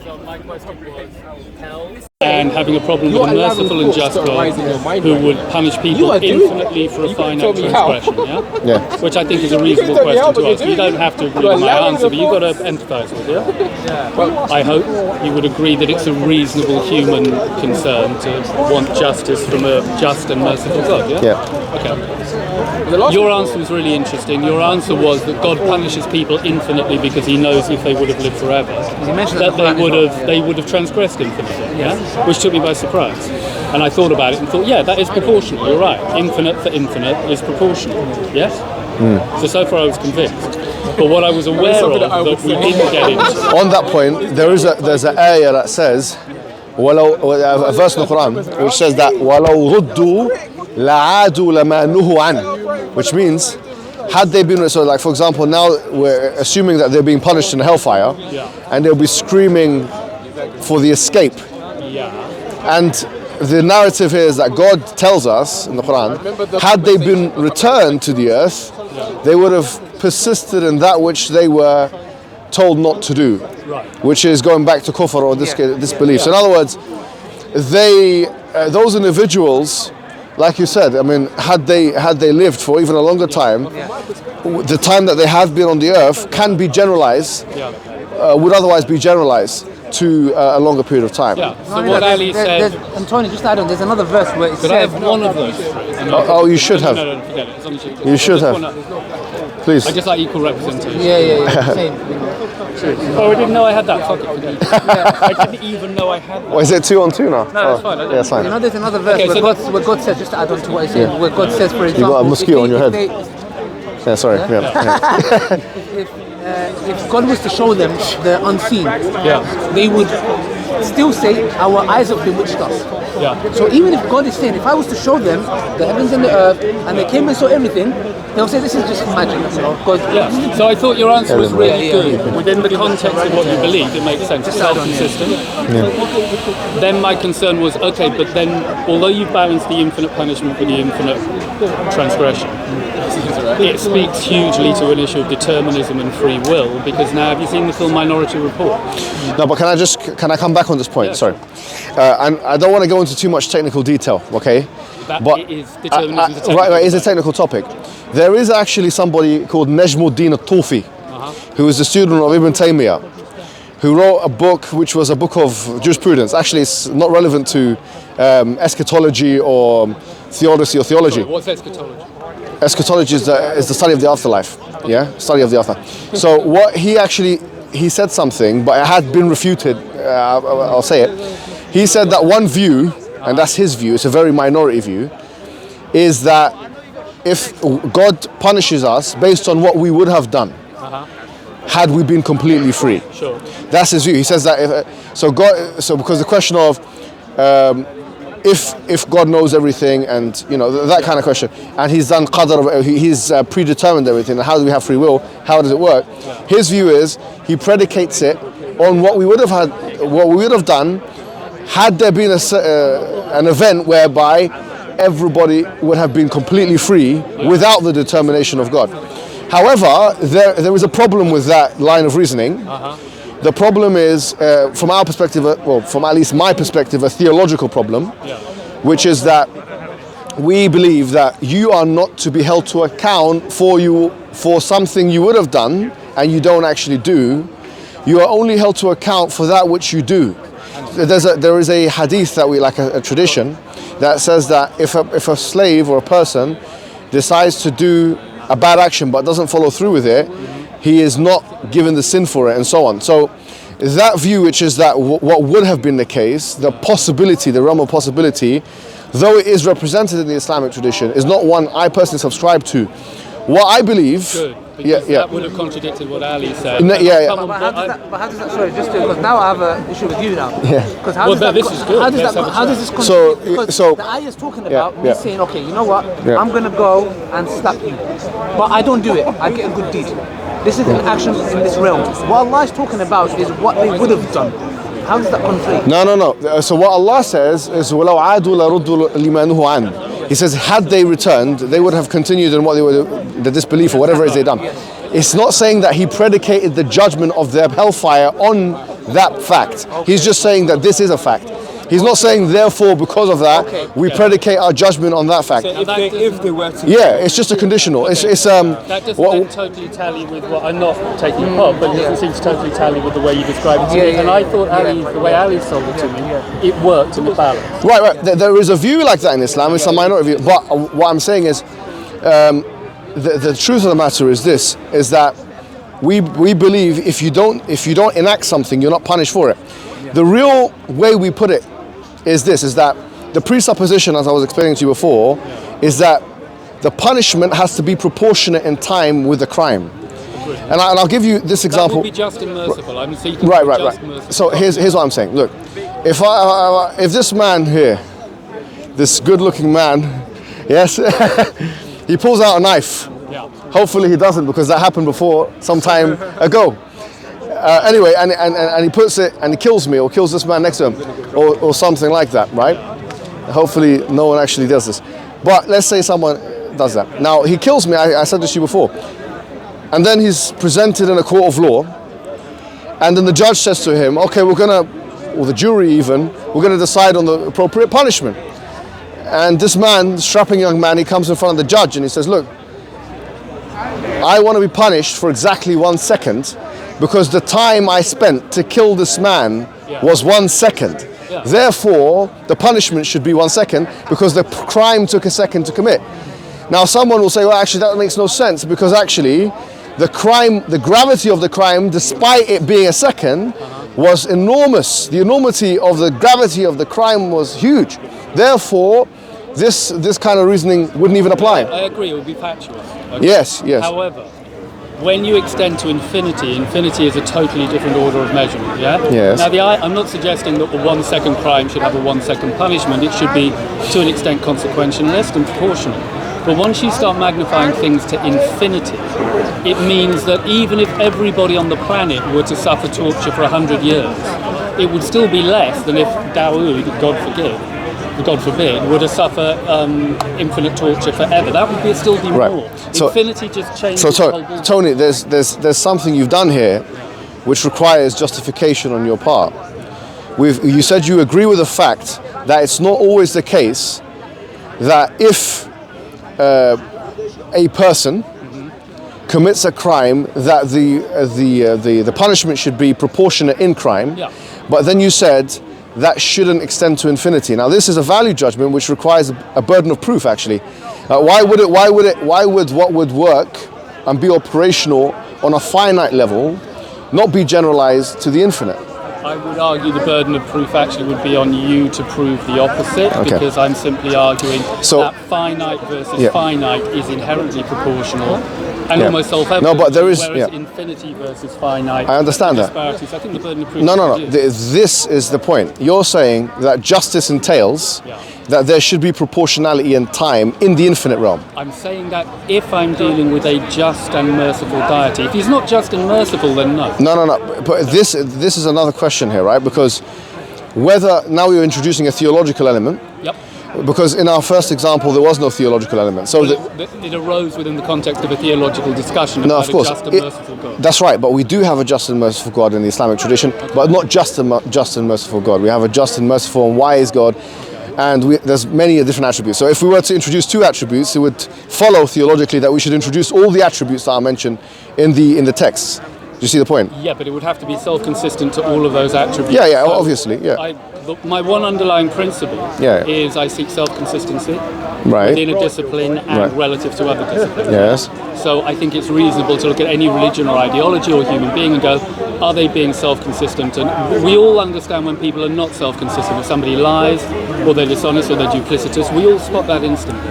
My question was hell and having a problem with a merciful and just God who would punish people infinitely for a finite transgression, yeah? Which I think is a reasonable question to ask. You don't have to agree with my answer, but you've got to empathise with it, yeah? I hope you would agree that it's a reasonable human concern to want justice from a just and merciful God, yeah? Okay. Your answer was really interesting. Your answer was that God punishes people infinitely because he knows if they would have lived forever, that they would have transgressed infinitely, yeah? Which took me by surprise. And I thought about it and thought, yeah, that is proportional, you're right. Infinite for infinite is proportional, yes? So far I was convinced. But what I was aware of that we didn't get into... On that point, there's an ayah that says, a verse in the Quran, which says that وَلَوْ رُدُّوا لَعَادُوا لَمَا نُهُوا عَنْهُ, which means, had they been, so like for example, now we're assuming that they're being punished in hellfire, and they'll be screaming for the escape. And the narrative here is that God tells us in the Quran, had they been returned to the earth, they would have persisted in that which they were told not to do, which is going back to kufr or disbelief. So in other words, those individuals, like you said, I mean, had they lived for even a longer time, the time that they have been on the earth can be generalized, would otherwise be generalized to a longer period of time. So what Ali said... Antonio, just add on, there's another verse where it says... I have one of those? Oh, you should have. No, forget it. As long as you should have. Please. I just like equal representation. Yeah. Same. Oh, I didn't know I had that. Fuck it. I didn't even know I had that. Well, is it 2 on 2 now? No, it's fine. Yeah, it's fine. You know, there's another verse where God says, just to add on to what I said, where God says, for example... You got a mosquito on your head. Yeah, sorry. If God was to show them the unseen, they would still say, our eyes have bewitched us. So even if God is saying, if I was to show them the heavens and the earth, and they came and saw everything, they'll say this is just magic. So I thought your answer was really good. Within the context of what you believe, it makes sense. It's self-consistent. Then my concern was, okay, but then although you balance the infinite punishment with the infinite transgression, it speaks hugely to an issue of determinism and free will, because now, have you seen the film Minority Report? No, but can I come back on this point? Sorry. And I don't want to go into too much technical detail, okay? But it is determinism. Right, it's a technical topic. There is actually somebody called Najmuddin al-Tufi, who is a student of Ibn Taymiyyah, who wrote a book which was a book of jurisprudence. Actually, it's not relevant to eschatology or theodicy or theology. Sorry, what's eschatology? Eschatology is the study of the afterlife, study of the afterlife. So what he said something, but it had been refuted, I'll say it. He said that one view, and that's his view, it's a very minority view, is that if God punishes us based on what we would have done, had we been completely free. Sure. That's his view. He says that because the question of if God knows everything, and that kind of question, and he's done qadr, he's predetermined everything, and how do we have free will? How does it work? His view is he predicates it on what we would have done had there been an event whereby everybody would have been completely free without the determination of God. However, there is a problem with that line of reasoning. The problem is, from our perspective, from at least my perspective, a theological problem, which is that we believe that you are not to be held to account for something you would have done and you don't actually do. You are only held to account for that which you do. There is a hadith that we like, a tradition that says that if a slave or a person decides to do a bad action but doesn't follow through with it, he is not given the sin for it, and so on. So that view, which is that what would have been the case, the possibility, the realm of possibility, though it is represented in the Islamic tradition, is not one I personally subscribe to. What I believe... Good. That would have contradicted what Ali said. But how does that, sorry, just because now I have an issue with you now. Because how does this contradict? Because the ayah is talking about me saying, okay, you know what, I'm going to go and slap you. But I don't do it, I get a good deed. This is an action in this realm. What Allah is talking about is what they would have done. How does that conflict? No. So what Allah says is, وَلَوْ عَادُوا لَرُدُّوا لِمَا نُهُوا عَنْهُ. He says, had they returned, they would have continued in what they were, the disbelief or whatever it is they done. It's not saying that he predicated the judgment of their hellfire on that fact. He's just saying that this is a fact. He's not saying, therefore, because of that, we predicate our judgment on that fact. So if they were to... Yeah, it's just a conditional. That doesn't totally tally with what I'm not taking part, but it doesn't seem to totally tally with the way you described it to me. And I thought the way Ali sold it to me, it worked in the balance. Right. There is a view like that in Islam. It's a minority view. But what I'm saying is, the truth of the matter is this: is that we believe if you don't enact something, you're not punished for it. The real way we put it is this: is that the presupposition, as I was explaining to you before, is that the punishment has to be proportionate in time with the crime. And I'll give you this example. That would be just and merciful. I'm seeking right. Merciful. So here's what I'm saying. Look, if this man here, this good-looking man, yes, he pulls out a knife. Yeah. Hopefully he doesn't, because that happened before some time ago. Anyway, and he puts it and he kills me or kills this man next to him or something like that, right? Hopefully no one actually does this. But let's say someone does that. Now he kills me, I said this to you before. And then he's presented in a court of law. And then the judge says to him, okay, or the jury even, we're going to decide on the appropriate punishment. And this man, strapping young man, he comes in front of the judge and he says, look, I want to be punished for exactly 1 second because the time I spent to kill this man was 1 second. Yeah. Therefore, the punishment should be 1 second because the crime took a second to commit. Now, someone will say, well, actually, that makes no sense because actually, the gravity of the crime, despite it being a second, was enormous. The enormity of the gravity of the crime was huge. Therefore, this kind of reasoning wouldn't even apply. I agree, it would be factual. Okay. Yes. However, when you extend to infinity is a totally different order of measurement, yeah? Yes. Now, I'm not suggesting that a 1 second crime should have a 1 second punishment. It should be, to an extent, consequentialist and proportional. But once you start magnifying things to infinity, it means that even if everybody on the planet were to suffer torture for 100 years, it would still be less than if Dawood, God forbid, were to suffer infinite torture forever. That would still be more. So, infinity just changes the whole ball. Tony, there's something you've done here which requires justification on your part. You said you agree with the fact that it's not always the case that if a person commits a crime that the punishment should be proportionate in crime, but then you said that shouldn't extend to infinity. Now this is a value judgment which requires a burden of proof actually. Why would what would work and be operational on a finite level not be generalized to the infinite? I would argue the burden of proof actually would be on you to prove the opposite, because I'm simply arguing that finite versus finite is inherently proportional and almost self-evident. No, but there is infinity versus finite. I understand that. I think the burden of proof. No. This is the point. You're saying that justice entails that there should be proportionality in time in the infinite realm. I'm saying that if I'm dealing with a just and merciful deity, if he's not just and merciful, then no. No. But this is another question here, right? Because whether now you're introducing a theological element. Yep. Because in our first example, there was no theological element. So it arose within the context of a theological discussion about a just and merciful God. That's right, but we do have a just and merciful God in the Islamic tradition, but not just a just and merciful God. We have a just and merciful and wise God, and there's many different attributes. So if we were to introduce 2 attributes, it would follow theologically that we should introduce all the attributes that are mentioned in the texts. Do you see the point? Yeah, but it would have to be self-consistent to all of those attributes. Yeah, obviously, yeah. My one underlying principle is I seek self-consistency within a discipline and relative to other disciplines. Yes. So I think it's reasonable to look at any religion or ideology or human being and go, are they being self-consistent? And we all understand when people are not self-consistent. If somebody lies, or they're dishonest, or they're duplicitous, we all spot that instantly.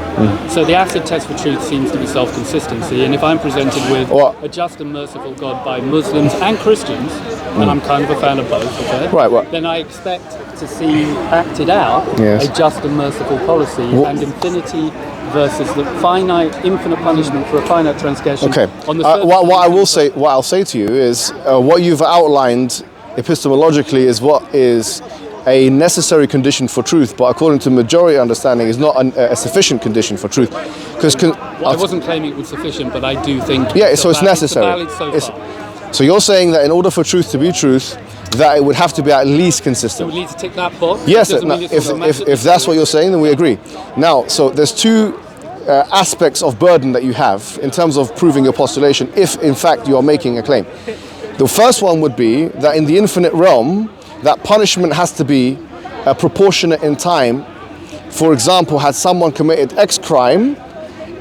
So the acid test for truth seems to be self-consistency. And if I'm presented with a just and merciful God by Muslims and Christians, and I'm kind of a fan of both, then I expect to see acted out a just and merciful policy and infinity versus the finite, infinite punishment for a finite transgression. Okay. What I'll say to you is what you've outlined epistemologically is what is a necessary condition for truth, but according to majority understanding, is not a sufficient condition for truth. I wasn't claiming it was sufficient, but I do think. So it's necessary. So you're saying that in order for truth to be truth, that it would have to be at least consistent. So we need to tick that box? Yes, if that's what you're saying, then we agree. Now, so there's two aspects of burden that you have in terms of proving your postulation, if in fact you are making a claim. The first one would be that in the infinite realm, that punishment has to be proportionate in time. For example, had someone committed X crime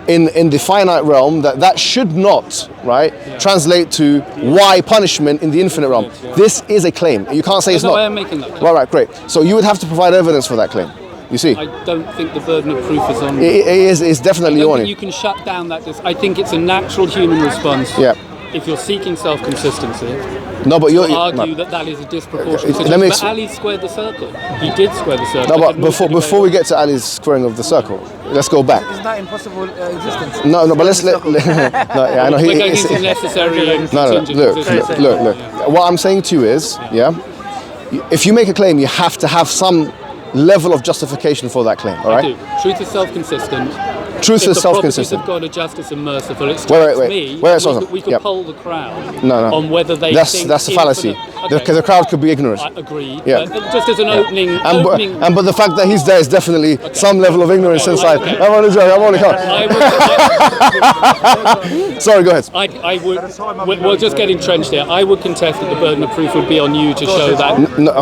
in the finite realm, that should not, right, translate to Y punishment in the infinite realm. This is a claim. You can't say it's not. I am making that claim. Right, great. So you would have to provide evidence for that claim. You see? I don't think the burden of proof is on you. It's definitely on you. You can shut down that. I think it's a natural human response. Yeah. If you're seeking self-consistency, no, but you argue that is a disproportionate. But Ali squared the circle. He did square the circle. No, but before we get to Ali's squaring of the circle, let's go back. Is that impossible existence? No, but let's let. No, yeah, I know. He's necessary and contingent. Look. What I'm saying to you is, if you make a claim, you have to have some level of justification for that claim. All right. I do. Truth is self-consistent. Truth is self-consistent. If the properties of God are justice and merciful, it wait, we could poll the crowd no. on whether they think that's a fallacy. Because the crowd could be ignorant. I agree. Yeah. Just as an opening. But the fact that he's there is definitely some level of ignorance inside. Okay. I'm only joking. I'm only Sorry, go ahead. I would. We're just getting entrenched here. I would contest that the burden of proof would be on you to show that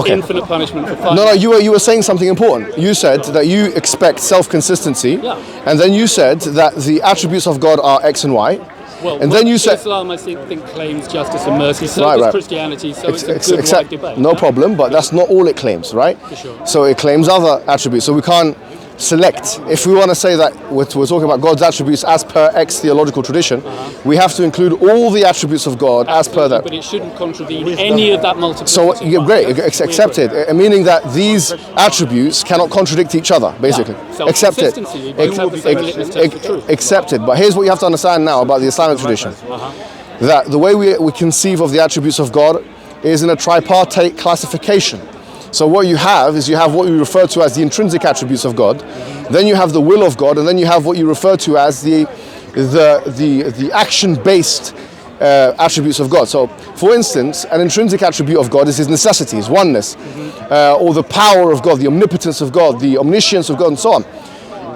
infinite punishment for fire. No, you were saying something important. You said that you expect self-consistency, and then you said that the attributes of God are X and Y. Well, and then you said Islam, I think, claims justice and mercy. So does Christianity. So it's a good wide debate. No problem, but that's not all it claims, right? For sure. So it claims other attributes. So we can't select. If we want to say that we're talking about God's attributes as per X theological tradition, we have to include all the attributes of God as per that. But it shouldn't contravene any of that multiplicity. So great, accepted. Meaning that these attributes cannot contradict each other, basically. Accepted. Accepted. But here's what you have to understand now about the Islamic tradition. That the way we conceive of the attributes of God is in a tripartite classification. So what you have is what you refer to as the intrinsic attributes of God, then you have the will of God, and then you have what you refer to as the action-based attributes of God. So, for instance, an intrinsic attribute of God is his necessity, his oneness, or the power of God, the omnipotence of God, the omniscience of God, and so on.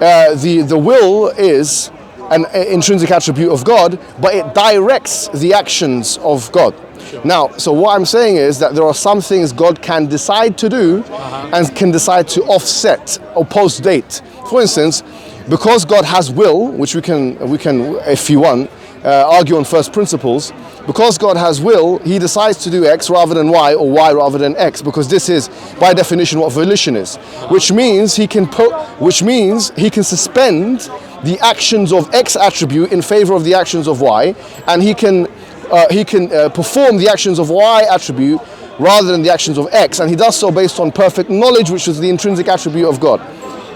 The will is an intrinsic attribute of God, but it directs the actions of God. Now, so what I'm saying is that there are some things God can decide to do and can decide to offset or post-date. For instance, because God has will, which we can, if you want, argue on first principles. Because God has will, he decides to do X rather than Y, or Y rather than X, because this is, by definition, what volition is. Which means he can suspend the actions of X attribute in favor of the actions of Y, and he can perform the actions of Y attribute rather than the actions of X, and he does so based on perfect knowledge, which is the intrinsic attribute of God.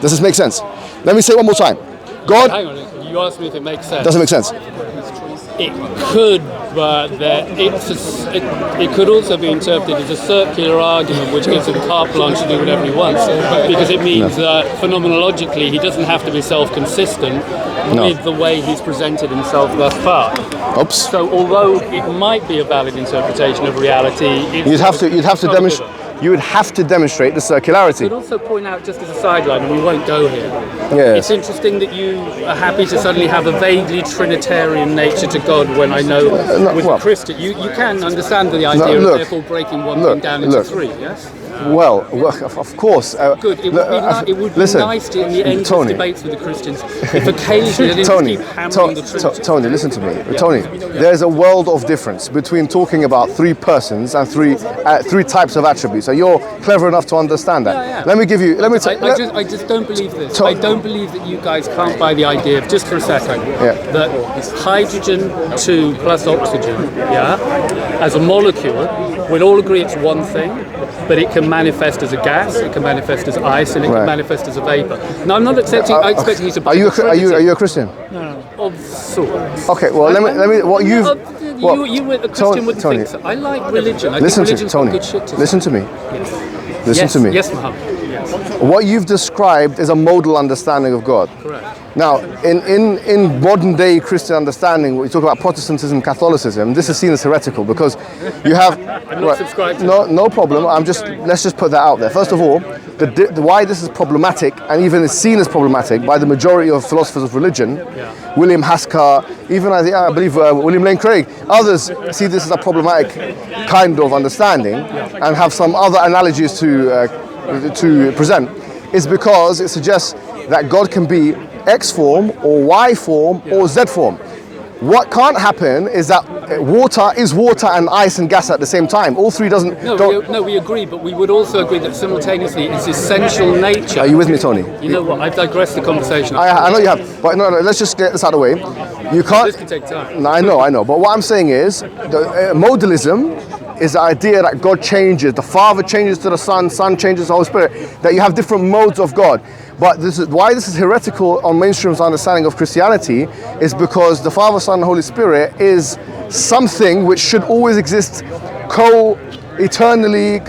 Does this make sense? Let me say it one more time. God. Hang on, you asked me if it makes sense. Doesn't make sense. It could, but it could also be interpreted as a circular argument which gives him carte blanche to do whatever he wants, because it means that phenomenologically he doesn't have to be self-consistent with the way he's presented himself thus far. Oops. So although it might be a valid interpretation of reality, you'd have to demonstrate. You would have to demonstrate the circularity. I could also point out, just as a sideline, and we won't go here, yes. It's interesting that you are happy to suddenly have a vaguely Trinitarian nature to God when I know with Christian, you can understand the idea of therefore breaking one thing down into three, yes? Well, of course. Good. It would be nice to, in the end of debates with the Christians, if occasionally they didn't keep hammering the Trinity. Tony, listen to me. Yeah. Tony, there's a world of difference between talking about three persons and three types of attributes. So you're clever enough to understand that. Yeah. Let me give you. I just don't believe this. I don't believe that you guys can't buy the idea of, just for a second, that hydrogen 2 plus oxygen, as a molecule, we'll all agree it's one thing, but it can manifest as a gas, it can manifest as ice, and it can manifest as a vapor. Now, I'm not accepting. I expect you to. Are you a Christian? No, of sorts. Okay, well, let me. What you've. You were a Christian wouldn't think so. I like religion. I think religion's got good shit to say. Listen to me. Yes. Listen to me. Yes, Muhammad. Yes. What you've described is a modal understanding of God. Correct. Now, in modern day Christian understanding, when we talk about Protestantism, Catholicism, this is seen as heretical because you have. I'm not subscribed to no problem. Let's just put that out there. First of all, why this is problematic, and even is seen as problematic by the majority of philosophers of religion, William Haskell, even I believe William Lane Craig, others see this as a problematic kind of understanding and have some other analogies to present, is because it suggests that God can be X form or Y form or Z form. What can't happen is that water is water and ice and gas at the same time. All three doesn't. No, we agree, but we would also agree that simultaneously its essential nature. Are you with me, Tony? You know what? I've digressed the conversation. I know you have, but no. Let's just get this out of the way. You can't. This can take time. No, I know. But what I'm saying is, modalism is the idea that God changes. The Father changes to the Son, Son changes to the Holy Spirit. That you have different modes of God. But this is why this is heretical on mainstream's understanding of Christianity, is because the Father, Son, and Holy Spirit is something which should always exist co-eternally,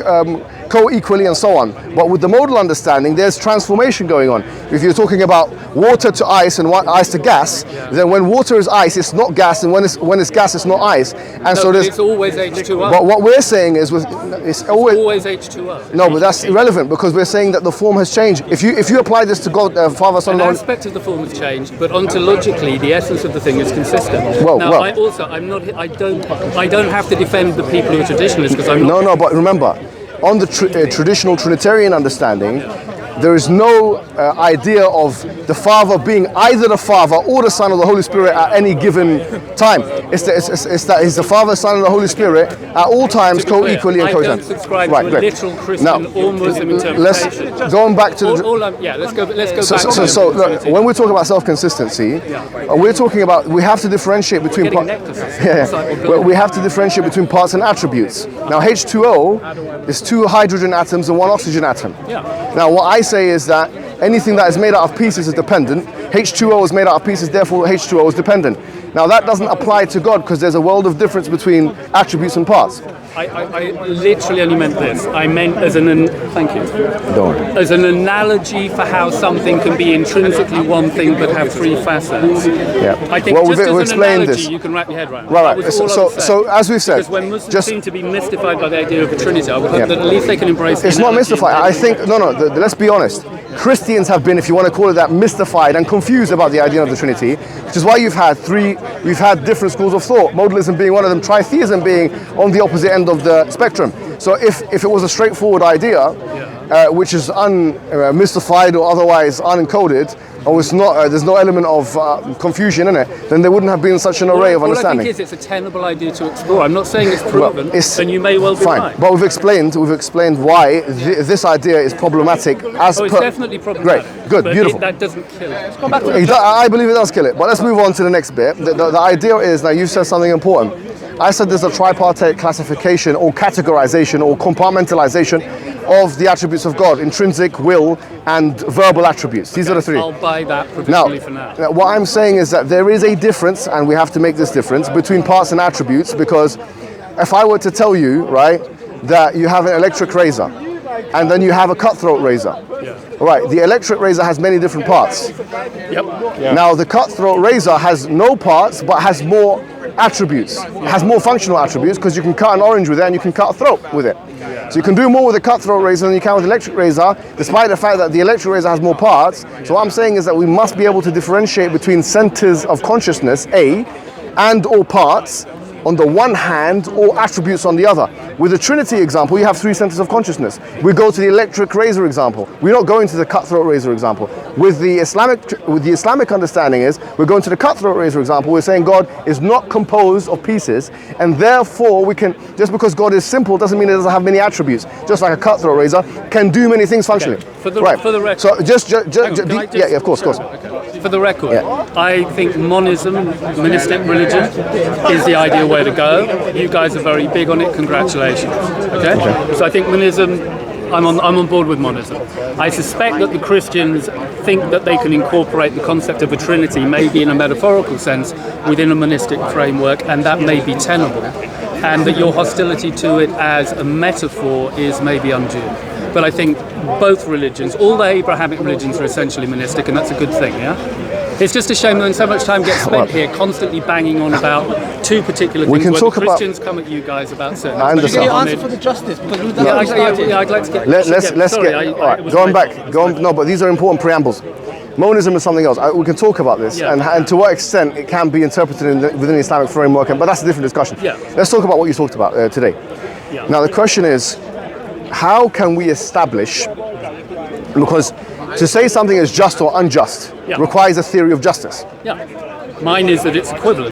co-equally and so on. But with the modal understanding, there's transformation going on. If you're talking about water to ice and ice to gas, then when water is ice, it's not gas, and when it's gas, it's not ice. And so there's. It's always H2O. But what we're saying is, it's always H2O. No, but that's irrelevant because we're saying that the form has changed. If you apply this to God, Father, Son, An and aspect of the form has changed, but ontologically, the essence of the thing is consistent. I don't have to defend the people who are traditionalists because I'm not. No, but remember, on the traditional Trinitarian understanding, there is no idea of the Father being either the Father or the Son or the Holy Spirit at any given time. It's that He's the Father, Son, and the Holy Spirit at all times, co-equally and co-eternally. I don't subscribe to a literal Christian or Muslim interpretation. Going back to let's go back. So look, when we're talking about self-consistency, we're talking about we have to differentiate between we have to differentiate between parts and attributes. Now H2O is 2 hydrogen atoms and 1 oxygen atom. Now what I say is that anything that is made out of pieces is dependent. H2O is made out of pieces, therefore H2O is dependent. Now that doesn't apply to God because there's a world of difference between attributes and parts. I literally only meant this. I meant as thank you. Don't. As an analogy for how something can be intrinsically one thing but have 3 facets. Yeah. I think just as an analogy you can wrap your head around. Right. So as we've said, because when Muslims seem to be mystified by the idea of a Trinity, I would hope that at least they can embrace. It's not mystified. I think let's be honest. Christians have been, if you want to call it that, mystified and confused about the idea of the Trinity, which is why we've had different schools of thought, modalism being one of them, tritheism being on the opposite end of the spectrum. So if it was a straightforward idea, which is mystified or otherwise unencoded, or it's not, there's no element of confusion in it, then there wouldn't have been such an array of understanding. All I think is it's a tenable idea to explore. I'm not saying it's proven, and you may well be fine. right. But we've explained why this idea is problematic. It's definitely problematic. Great, good, beautiful. That doesn't kill it. I believe it does kill it. But let's move on to the next bit. The idea is, now you said something important. I said there's a tripartite classification or categorization or compartmentalization of the attributes of God: intrinsic, will, and verbal attributes. These are the 3. I'll buy that provisionally for now. What I'm saying is that there is a difference, and we have to make this difference between parts and attributes, because if I were to tell you, right, that you have an electric razor and then you have a cutthroat razor, right, the electric razor has many different parts. Now the cutthroat razor has no parts but has more attributes. It has more functional attributes because you can cut an orange with it and you can cut a throat with it. So you can do more with a cutthroat razor than you can with an electric razor, despite the fact that the electric razor has more parts. So what I'm saying is that we must be able to differentiate between centers of consciousness, A, and or parts on the one hand, or attributes on the other. With the Trinity example, you have 3 centers of consciousness. We go to the electric razor example. We're not going to the cutthroat razor example. With the Islamic understanding is, we're going to the cutthroat razor example. We're saying God is not composed of pieces, and therefore we can, just because God is simple doesn't mean it doesn't have many attributes. Just like a cutthroat razor can do many things functionally. Okay. For the record. So of course. For the record, I think monism, monistic religion, is the ideal way to go. You guys are very big on it. Congratulations. Okay. So I think monism. I'm on board with monism. I suspect that the Christians think that they can incorporate the concept of a Trinity, maybe in a metaphorical sense, within a monistic framework, and that may be tenable. And that your hostility to it as a metaphor is maybe undue. But I think both religions, all the Abrahamic religions, are essentially monistic, and that's a good thing, yeah? It's just a shame when so much time gets spent here constantly banging on about two particular things. We can talk about Christians come at you guys about certain. I understand. Your answer for the justice, because I'd like to get. Let's get. All right, going back. No, but these are important preambles. Monism is something else. We can talk about this and to what extent it can be interpreted within the Islamic framework, but that's a different discussion. Yeah. Let's talk about what you talked about today. Yeah. Now the question is, how can we establish, because to say something is just or unjust requires a theory of justice. Yeah. Mine is that it's equivalent.